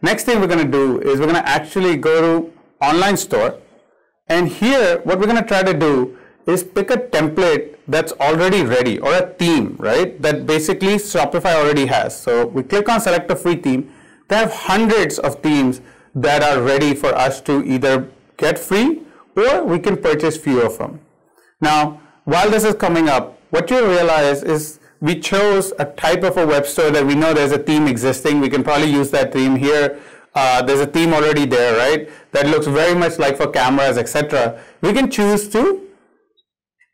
Next thing we're going to do is we're going to actually go to online store, and here what we're going to try to do is pick a template that's already ready, or a theme, right, that basically Shopify already has. So we click on select a free theme. They have hundreds of themes that are ready for us to either get free or we can purchase few of them. Now, while this is coming up, what you realize is we chose a type of a web store that we know there's a theme existing. We can probably use that theme here. There's a theme already there, right? That looks very much like for cameras, etc. We can choose to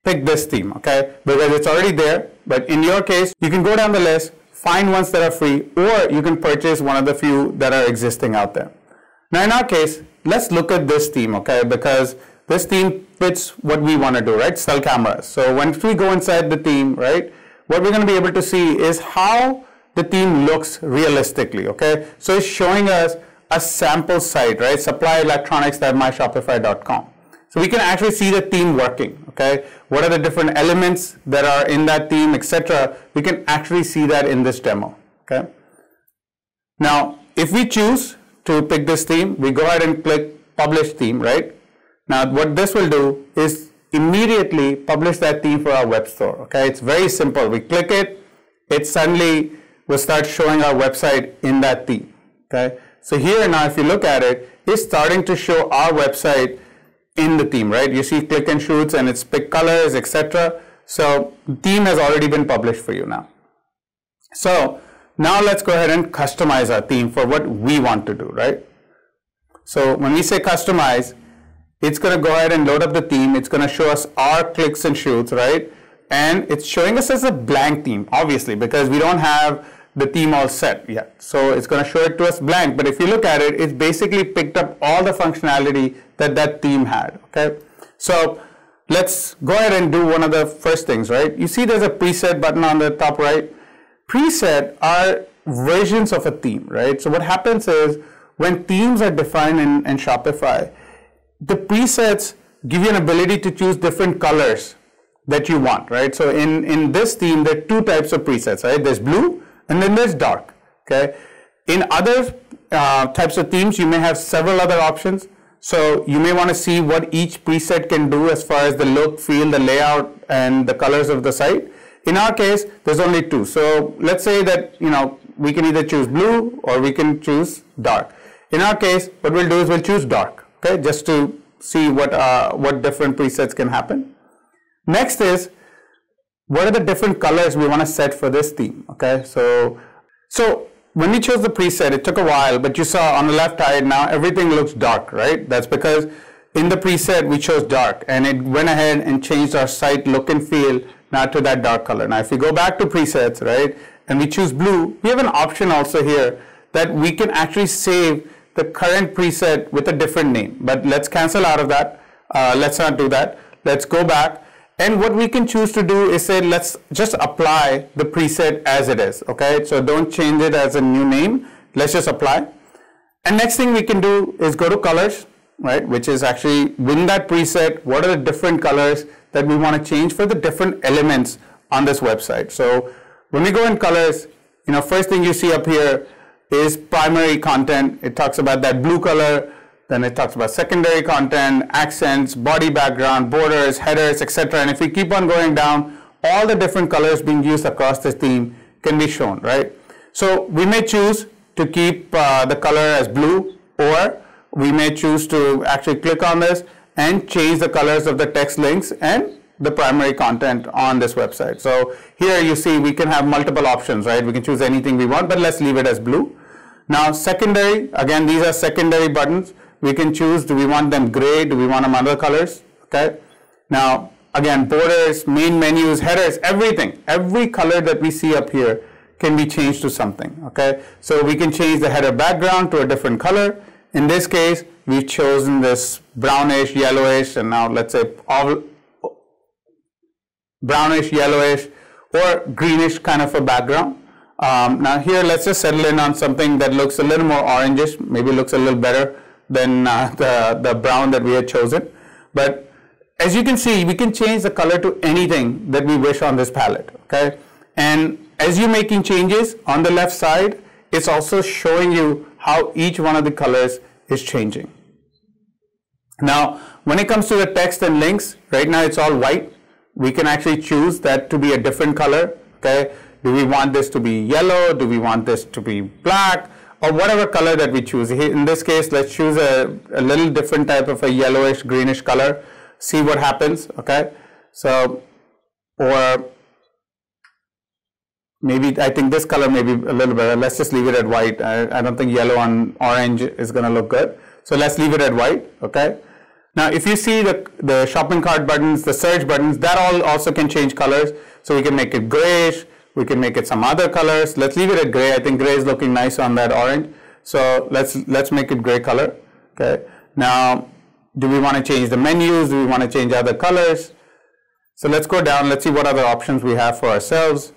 pick this theme, okay? Because it's already there. But in your case, you can go down the list, find ones that are free, or you can purchase one of the few that are existing out there. Now, in our case, let's look at this theme, okay? Because this theme fits what we want to do, right? Sell cameras. So once we go inside the theme, right, what we're going to be able to see is how the theme looks realistically, okay? So it's showing us a sample site, right? Supply.electronics.myshopify.com. So we can actually see the theme working, okay? What are the different elements that are in that theme, etc. We can actually see that in this demo, okay? Now, if we choose to pick this theme, we go ahead and click publish theme, right? Now, what this will do is immediately publish that theme for our web store, okay? It's very simple. We click it, it suddenly will start showing our website in that theme, okay? So here now, if you look at it, it's starting to show our website in the theme, right? You see click and shoots and it's pick colors, etc. So the theme has already been published for you now. So now let's go ahead and customize our theme for what we want to do, right? So when we say customize, it's going to go ahead and load up the theme. It's going to show us our clicks and shoots, right? And it's showing us as a blank theme, obviously, because we don't have the theme all set yet. So it's going to show it to us blank. But if you look at it, it's basically picked up all the functionality that that theme had, okay? So let's go ahead and do one of the first things, right? You see there's a preset button on the top right. Preset are versions of a theme, right? So what happens is when themes are defined in Shopify, the presets give you an ability to choose different colors that you want, right? So in this theme, there are two types of presets, right? There's blue and then there's dark, okay? In other types of themes, you may have several other options. So you may want to see what each preset can do as far as the look, feel, the layout, and the colors of the site. In our case, there's only two. So let's say that, you know, we can either choose blue or we can choose dark. In our case, what we'll do is we'll choose dark, okay, just to see what different presets can happen. Next is, what are the different colors we want to set for this theme, okay? So when we chose the preset, it took a while, but you saw on the left side now everything looks dark, right? That's because in the preset we chose dark, and it went ahead and changed our site look and feel now to that dark color. Now if we go back to presets, right, and we choose blue, we have an option also here that we can actually save the current preset with a different name. But let's cancel out of that. Let's not do that. Let's go back. And what we can choose to do is say, let's just apply the preset as it is, okay? So don't change it as a new name. Let's just apply. And next thing we can do is go to colors, right? Which is actually within that preset, what are the different colors that we want to change for the different elements on this website. So when we go in colors, you know, first thing you see up here is primary content. It talks about that blue color. Then it talks about secondary content, accents, body background, borders, headers, etc. And if we keep on going down, all the different colors being used across this theme can be shown, right? So we may choose to keep the color as blue, or we may choose to actually click on this and change the colors of the text links and the primary content on this website. So here you see we can have multiple options, right? We can choose anything we want, but let's leave it as blue. Now secondary, again, these are secondary buttons. We can choose, do we want them gray, do we want them other colors, okay? Now, again, borders, main menus, headers, everything, every color that we see up here can be changed to something, okay? So we can change the header background to a different color. In this case, we've chosen this brownish, yellowish, and now let's say all brownish, yellowish, or greenish kind of a background. Now here, let's just settle in on something that looks a little more orangish, maybe looks a little better than the brown that we had chosen. But as you can see, we can change the color to anything that we wish on this palette, okay? And as you're making changes on the left side, it's also showing you how each one of the colors is changing. Now, when it comes to the text and links, right now it's all white. We can actually choose that to be a different color. Okay, do we want this to be yellow? Do we want this to be black? Or whatever color that we choose. In this case, let's choose a little different type of a yellowish, greenish color. See what happens, okay? So, or maybe, I think this color may be a little better. Let's just leave it at white. I don't think yellow and orange is gonna look good. So let's leave it at white, okay? Now, if you see the shopping cart buttons, the search buttons, that all also can change colors. So we can make it grayish. We can make it some other colors. Let's leave it at gray. I think gray is looking nice on that orange. So let's make it gray color. Okay. Now, do we want to change the menus? Do we want to change other colors? So let's go down. Let's see what other options we have for ourselves.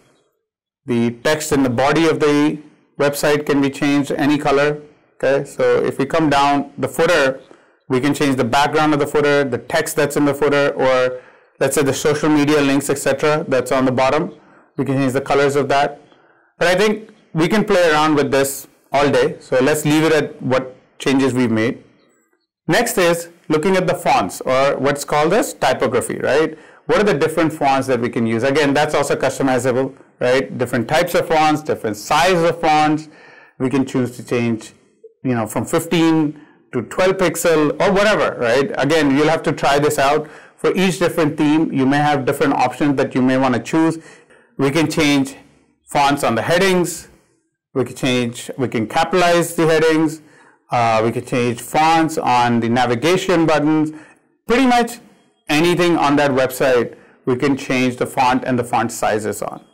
The text in the body of the website can be changed any color. Okay. So if we come down, the footer, we can change the background of the footer, the text that's in the footer, or let's say the social media links, etc. that's on the bottom. We can change the colors of that. But I think we can play around with this all day. So let's leave it at what changes we've made. Next is looking at the fonts, or what's called as typography, right? What are the different fonts that we can use? Again, that's also customizable, right? Different types of fonts, different size of fonts. We can choose to change, you know, from 15 to 12 pixel or whatever, right? Again, you'll have to try this out. For each different theme, you may have different options that you may want to choose. We can change fonts on the headings. We can capitalize the headings. We can change fonts on the navigation buttons. Pretty much anything on that website, we can change the font and the font sizes on.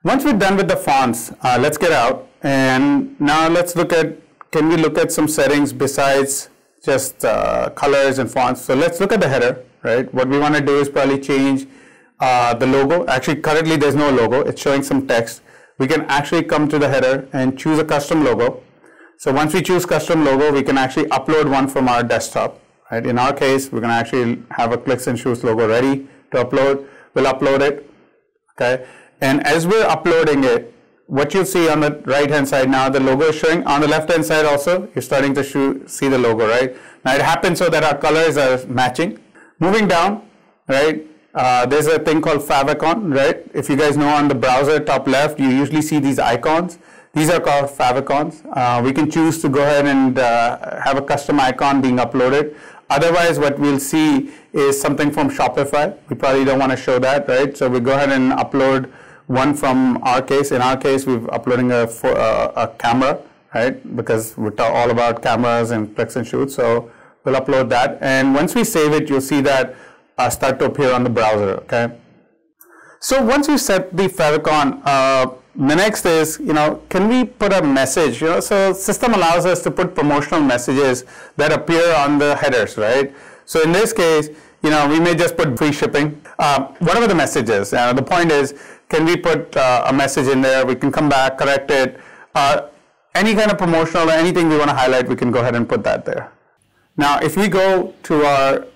Once we're done with the fonts, let's get out. And now let's look at, can we look at some settings besides just colors and fonts? So let's look at the header, right? What we want to do is probably change the logo. Actually, currently there's no logo. It's showing some text. We can actually come to the header and choose a custom logo. So once we choose custom logo, we can actually upload one from our desktop. Right? In our case, we're going to actually have a Clicks and Shoes logo ready to upload. We'll upload it. Okay. And as we're uploading it, what you'll see on the right hand side now, the logo is showing. On the left hand side also, you're starting to see the logo, right? Now it happens so that our colors are matching. Moving down, right? There's a thing called favicon, right? If you guys know, on the browser top left, you usually see these icons. These are called favicons. We can choose to go ahead and have a custom icon being uploaded. Otherwise, what we'll see is something from Shopify. We probably don't want to show that, right? So we go ahead and upload one from our case. In our case, we're uploading a camera, right? Because we're all about cameras and Clicks and Shoots. So we'll upload that. And once we save it, you'll see that start to appear on the browser, okay? So once we set the favicon, the next is, can we put a message? So system allows us to put promotional messages that appear on the headers, right? So in this case, we may just put free shipping, whatever the message is. The point is, can we put a message in there? We can come back, correct it. Any kind of promotional or anything we want to highlight, we can go ahead and put that there. Now, if we go to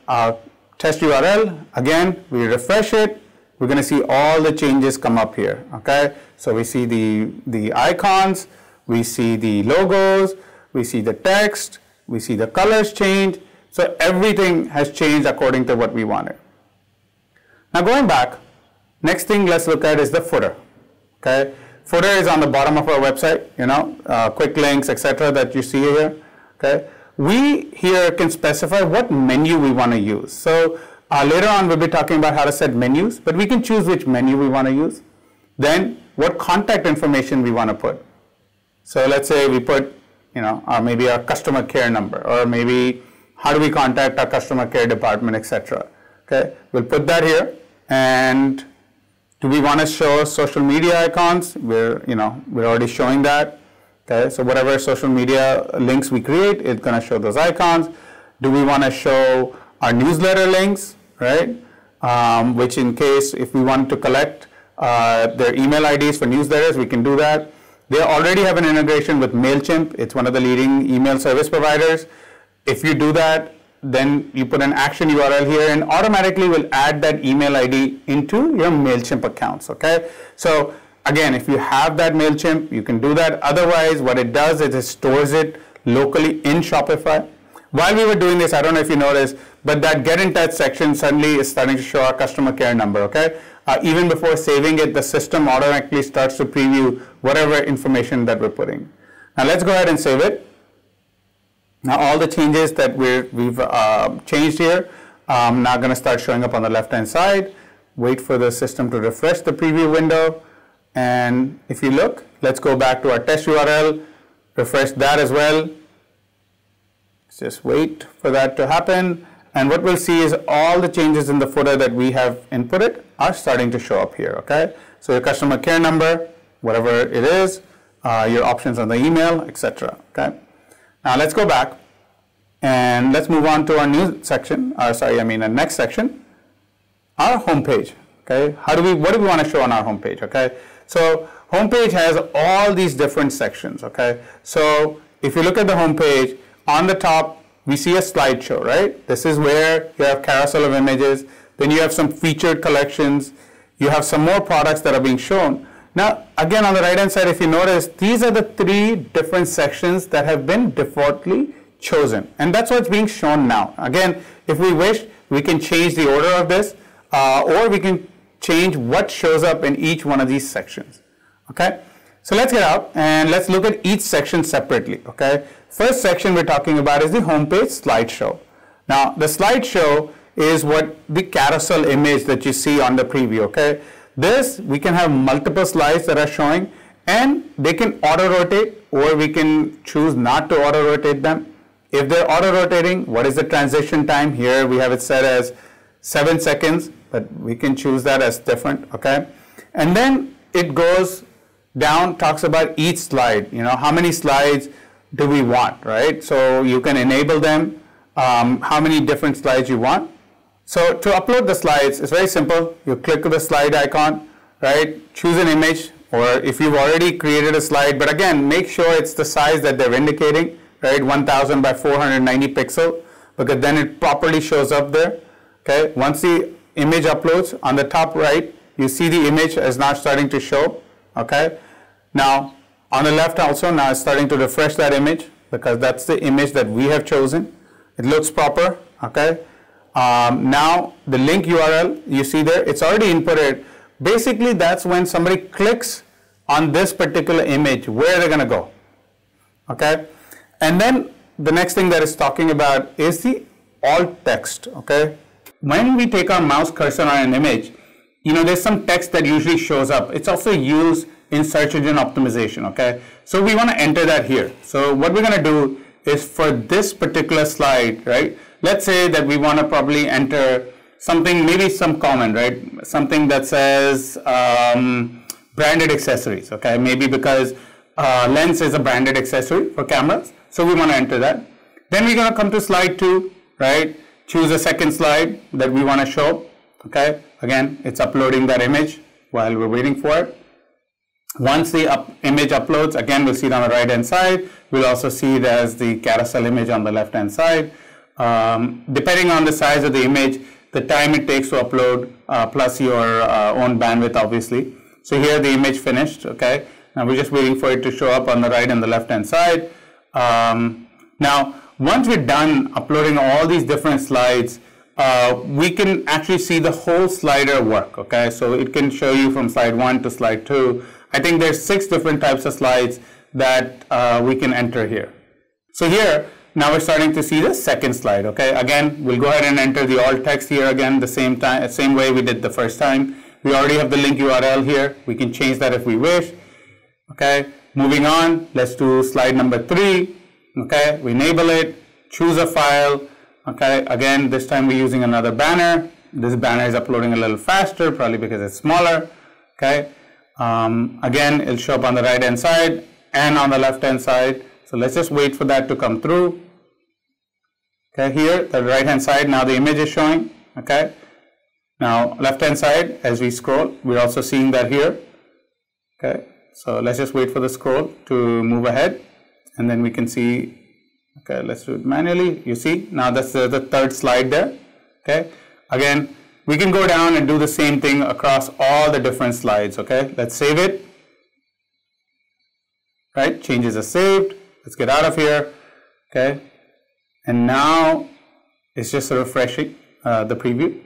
our test URL, again, we refresh it, we're going to see all the changes come up here, okay? So we see the icons, we see the logos, we see the text, we see the colors change. So everything has changed according to what we wanted. Now going back, next thing let's look at is the footer, okay? Footer is on the bottom of our website, quick links, etc. that you see here, okay? We here can specify what menu we want to use. So later on we'll be talking about how to set menus, but we can choose which menu we want to use. Then what contact information we want to put. So let's say we put, maybe our customer care number, or maybe how do we contact our customer care department, etc. Okay, we'll put that here. And do we want to show social media icons? We're already showing that. Okay, so whatever social media links we create, it's going to show those icons. Do we want to show our newsletter links, right? Which in case if we want to collect their email IDs for newsletters, we can do that. They already have an integration with MailChimp. It's one of the leading email service providers. If you do that, then you put an action URL here and automatically will add that email ID into your MailChimp accounts, okay? So again, if you have that MailChimp, you can do that. Otherwise, what it does is it stores it locally in Shopify. While we were doing this, I don't know if you noticed, but that get in touch section suddenly is starting to show our customer care number, okay? Even before saving it, the system automatically starts to preview whatever information that we're putting. Now let's go ahead and save it. Now all the changes that we've changed here now going to start showing up on the left hand side. Wait for the system to refresh the preview window, and if you look, let's go back to our test URL, refresh that as well. Let's just wait for that to happen, and what we'll see is all the changes in the footer that we have inputted are starting to show up here, okay? So your customer care number, whatever it is, your options on the email, etc. Okay. Now let's go back and let's move on to our new section. Our next section, our homepage. Okay. What do we want to show on our homepage? Okay. So homepage has all these different sections. Okay. So if you look at the homepage, on the top we see a slideshow, right? This is where you have carousel of images. Then you have some featured collections. You have some more products that are being shown. Now, again, on the right hand side, if you notice, these are the 3 different sections that have been defaultly chosen. And that's what's being shown now. Again, if we wish, we can change the order of this, or we can change what shows up in each one of these sections. Okay, so let's get out and let's look at each section separately. Okay, first section we're talking about is the homepage slideshow. Now, the slideshow is what the carousel image that you see on the preview. Okay. This, we can have multiple slides that are showing, and they can auto rotate, or we can choose not to auto rotate them. If they're auto rotating, what is the transition time? Here we have it set as 7 seconds, but we can choose that as different, okay? And then it goes down, talks about each slide, how many slides do we want, right? So you can enable them, how many different slides you want. So to upload the slides, it's very simple. You click the slide icon, right? Choose an image, or if you've already created a slide, but again, make sure it's the size that they're indicating, right? 1000 by 490 pixel, because then it properly shows up there. Okay. Once the image uploads, on the top right, you see the image is now starting to show. Okay. Now on the left also, now it's starting to refresh that image, because that's the image that we have chosen. It looks proper. Okay. Now the link URL you see there, it's already inputted. Basically, that's when somebody clicks on this particular image, where they're going to go. Okay, and then the next thing that it's talking about is the alt text. Okay, when we take our mouse cursor on an image, there's some text that usually shows up. It's also used in search engine optimization. Okay, so we want to enter that here. So what we're going to do is, for this particular slide, right? Let's say that we want to probably enter something, maybe some comment, right? Something that says branded accessories, okay? Maybe because lens is a branded accessory for cameras, so we want to enter that. Then we're going to come to slide 2, right? Choose a second slide that we want to show, okay? Again, it's uploading that image while we're waiting for it. Once the image uploads, again, we'll see it on the right hand side. We'll also see it as the carousel image on the left hand side. Depending on the size of the image, the time it takes to upload, plus your own bandwidth, obviously. So here the image finished, okay? Now we're just waiting for it to show up on the right and the left hand side. Now, once we're done uploading all these different slides, we can actually see the whole slider work, okay? So it can show you from slide 1 to slide 2. I think there's 6 different types of slides that we can enter here. So here, now we're starting to see the second slide, okay? Again, we'll go ahead and enter the alt text here again, the same way we did the first time. We already have the link URL here. We can change that if we wish, okay? Moving on, let's do slide number 3, okay? We enable it, choose a file, okay? Again, this time we're using another banner. This banner is uploading a little faster, probably because it's smaller, okay? Again, it'll show up on the right hand side and on the left hand side. So let's just wait for that to come through. Okay, here, the right hand side, now the image is showing, okay? Now, left hand side, as we scroll, we're also seeing that here, okay? So let's just wait for the scroll to move ahead, and then we can see, okay, let's do it manually. You see, now that's the third slide there, okay? Again, we can go down and do the same thing across all the different slides, okay? Let's save it, right? Changes are saved. Let's get out of here. okay? And now it's just refreshing the preview.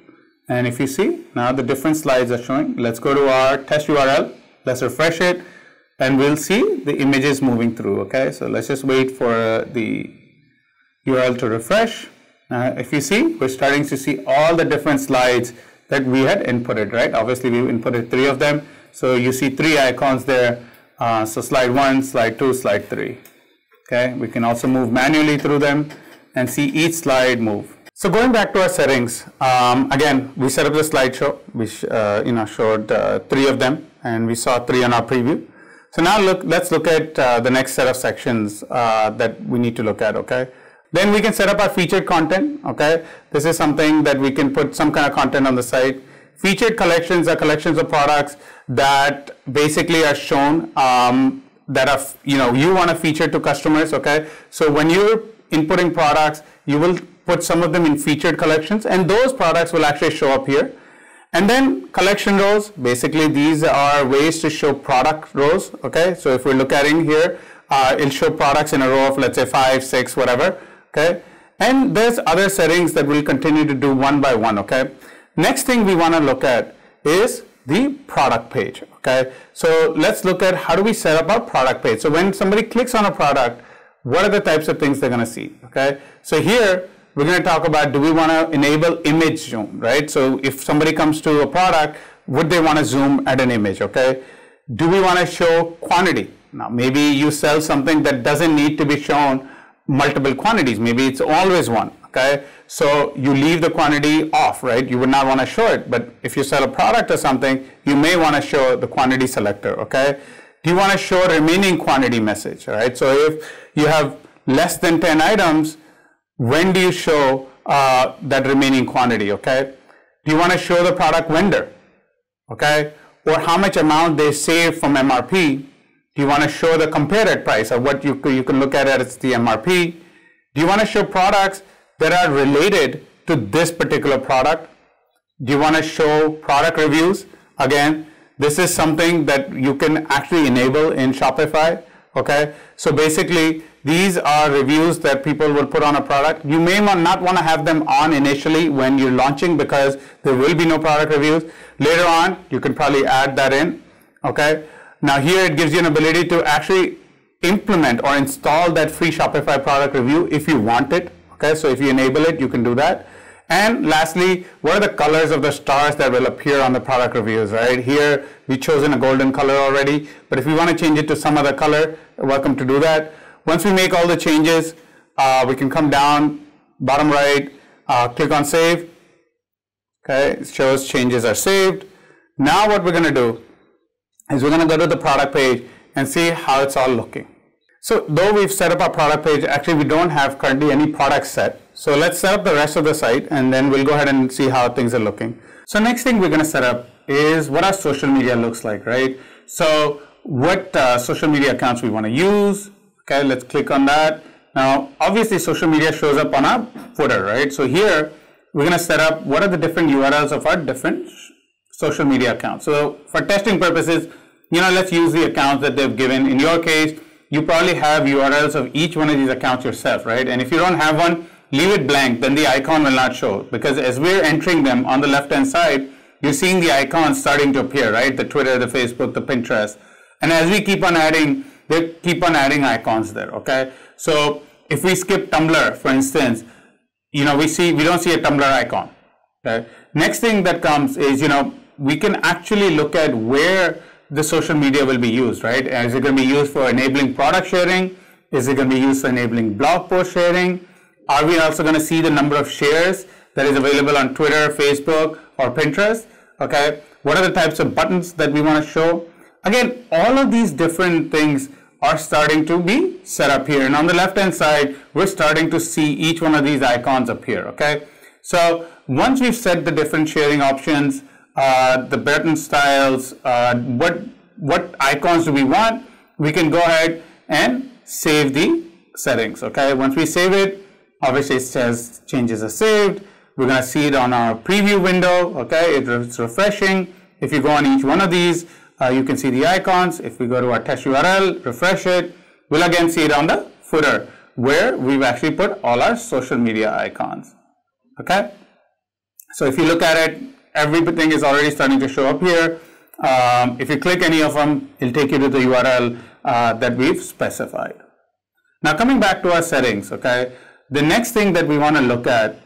And if you see, now the different slides are showing. Let's go to our test URL. Let's refresh it, and we'll see the images moving through, okay? So let's just wait for the URL to refresh. If you see, we're starting to see all the different slides that we had inputted, right? Obviously, we inputted 3 of them. So you see 3 icons there. So slide 1, slide 2, slide 3. Okay, we can also move manually through them and see each slide move. So going back to our settings, again, we set up the slideshow. We showed 3 of them, and we saw 3 on our preview. So now let's look at the next set of sections that we need to look at, okay? Then we can set up our featured content, okay? This is something that we can put some kind of content on the site. Featured collections are collections of products that basically are shown that are, you want to feature to customers, okay? So when you're inputting products, you will put some of them in featured collections, and those products will actually show up here. And then collection rows, basically these are ways to show product rows, okay? So if we look at in here, it'll show products in a row of, let's say, 5, 6, whatever, okay? And there's other settings that we'll continue to do one by one, okay? Next thing we want to look at is the product page, okay? So let's look at how do we set up our product page. So when somebody clicks on a product, what are the types of things they're going to see, okay? So here, we're going to talk about, do we want to enable image zoom, right? So if somebody comes to a product, would they want to zoom at an image, okay? Do we want to show quantity? Now, maybe you sell something that doesn't need to be shown multiple quantities. Maybe it's always one, okay? So you leave the quantity off, right? You would not want to show it. But if you sell a product or something, you may want to show the quantity selector, okay? Do you want to show remaining quantity message, right? So if you have less than 10 items, when do you show that remaining quantity, okay? Do you want to show the product vendor, okay? Or how much amount they save from MRP? Do you want to show the comparative price, or what you can look at it as the MRP? Do you want to show products that are related to this particular product? Do you want to show product reviews? Again, this is something that you can actually enable in Shopify, okay? So basically, these are reviews that people will put on a product. You may not want to have them on initially when you're launching because there will be no product reviews. Later on, you can probably add that in, okay? Now here it gives you an ability to actually implement or install that free Shopify product review if you want it, okay? So if you enable it, you can do that. And lastly, what are the colors of the stars that will appear on the product reviews, right? Here, we've chosen a golden color already, but if you want to change it to some other color, welcome to do that. Once we make all the changes, we can come down, bottom right, click on save. Okay, it shows changes are saved. Now what we're going to do is we're going to go to the product page and see how it's all looking. So though we've set up our product page, actually we don't have currently any products set. So let's set up the rest of the site and then we'll go ahead and see how things are looking. So next thing we're going to set up is what our social media looks like, right? So what social media accounts we want to use. Okay, let's click on that. Now, obviously social media shows up on our footer, right? So here we're going to set up what are the different URLs of our different social media accounts. So for testing purposes, let's use the accounts that they've given. In your case, you probably have URLs of each one of these accounts yourself, right? And if you don't have one, leave it blank, then the icon will not show. Because as we're entering them on the left-hand side, you're seeing the icons starting to appear, right? The Twitter, the Facebook, the Pinterest. And as we keep on adding, they keep on adding icons there, okay? So if we skip Tumblr, for instance, we don't see a Tumblr icon, okay? Next thing that comes is, we can actually look at where the social media will be used, right? Is it going to be used for enabling product sharing? Is it going to be used for enabling blog post sharing? Are we also going to see the number of shares that is available on Twitter, Facebook, or Pinterest? Okay. What are the types of buttons that we want to show? Again, all of these different things are starting to be set up here. And on the left-hand side, we're starting to see each one of these icons appear, okay? So once we've set the different sharing options, the button styles, what icons do we want, we can go ahead and save the settings, okay? Once we save it, obviously it says changes are saved. We're going to see it on our preview window, okay? It's refreshing. If you go on each one of these, you can see the icons. If we go to our test URL, refresh it, we'll again see it on the footer. where we've actually put all our social media icons. Okay, so if you look at it, everything is already starting to show up here. If you click any of them, it'll take you to the URL that we've specified. Now coming back to our settings, okay, the next thing that we want to look at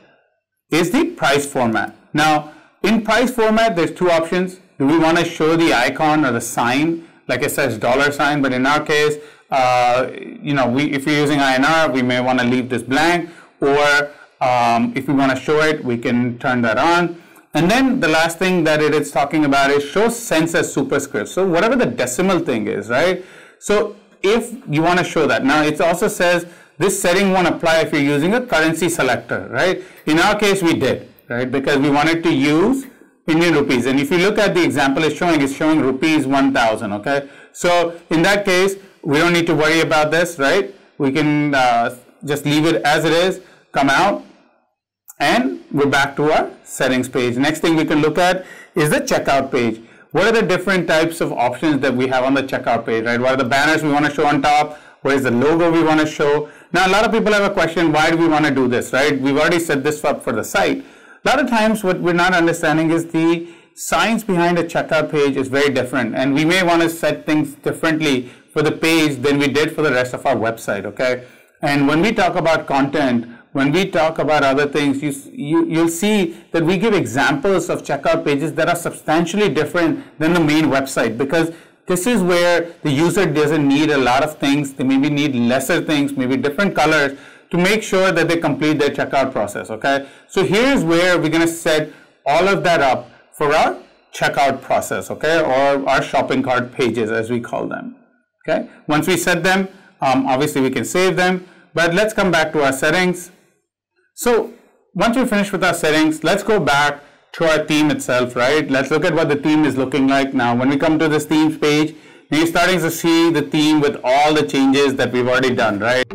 is the price format. Now in price format, there's two options. Do we want to show the icon or the sign, like it says $sign, but in our case, if you're using INR, we may want to leave this blank, or if we want to show it, we can turn that on. And then the last thing that it is talking about is show cents as superscript. So whatever the decimal thing is, right? So if you want to show that. Now it also says this setting won't apply if you're using a currency selector, right? In our case, we did, right? Because we wanted to use Indian rupees. And if you look at the example it's showing rupees 1,000, okay? So in that case, we don't need to worry about this, right? We can just leave it as it is, come out, and we're back to our settings page. Next thing we can look at is the checkout page. What are the different types of options that we have on the checkout page, right? What are the banners we want to show on top? What is the logo we want to show? Now, a lot of people have a question, why do we want to do this, right? We've already set this up for the site. A lot of times what we're not understanding is the science behind a checkout page is very different, and we may want to set things differently for the page than we did for the rest of our website, okay? And when we talk about content, when we talk about other things, you'll see that we give examples of checkout pages that are substantially different than the main website, because this is where the user doesn't need a lot of things. They maybe need lesser things, maybe different colors, to make sure that they complete their checkout process, okay? So here's where we're going to set all of that up for our checkout process, okay? Or our shopping cart pages, as we call them, okay? Once we set them, obviously we can save them, but let's come back to our settings. So once we finish with our settings, let's go back to our theme itself, right? Let's look at what the theme is looking like now. When we come to this themes page, you're starting to see the theme with all the changes that we've already done, right?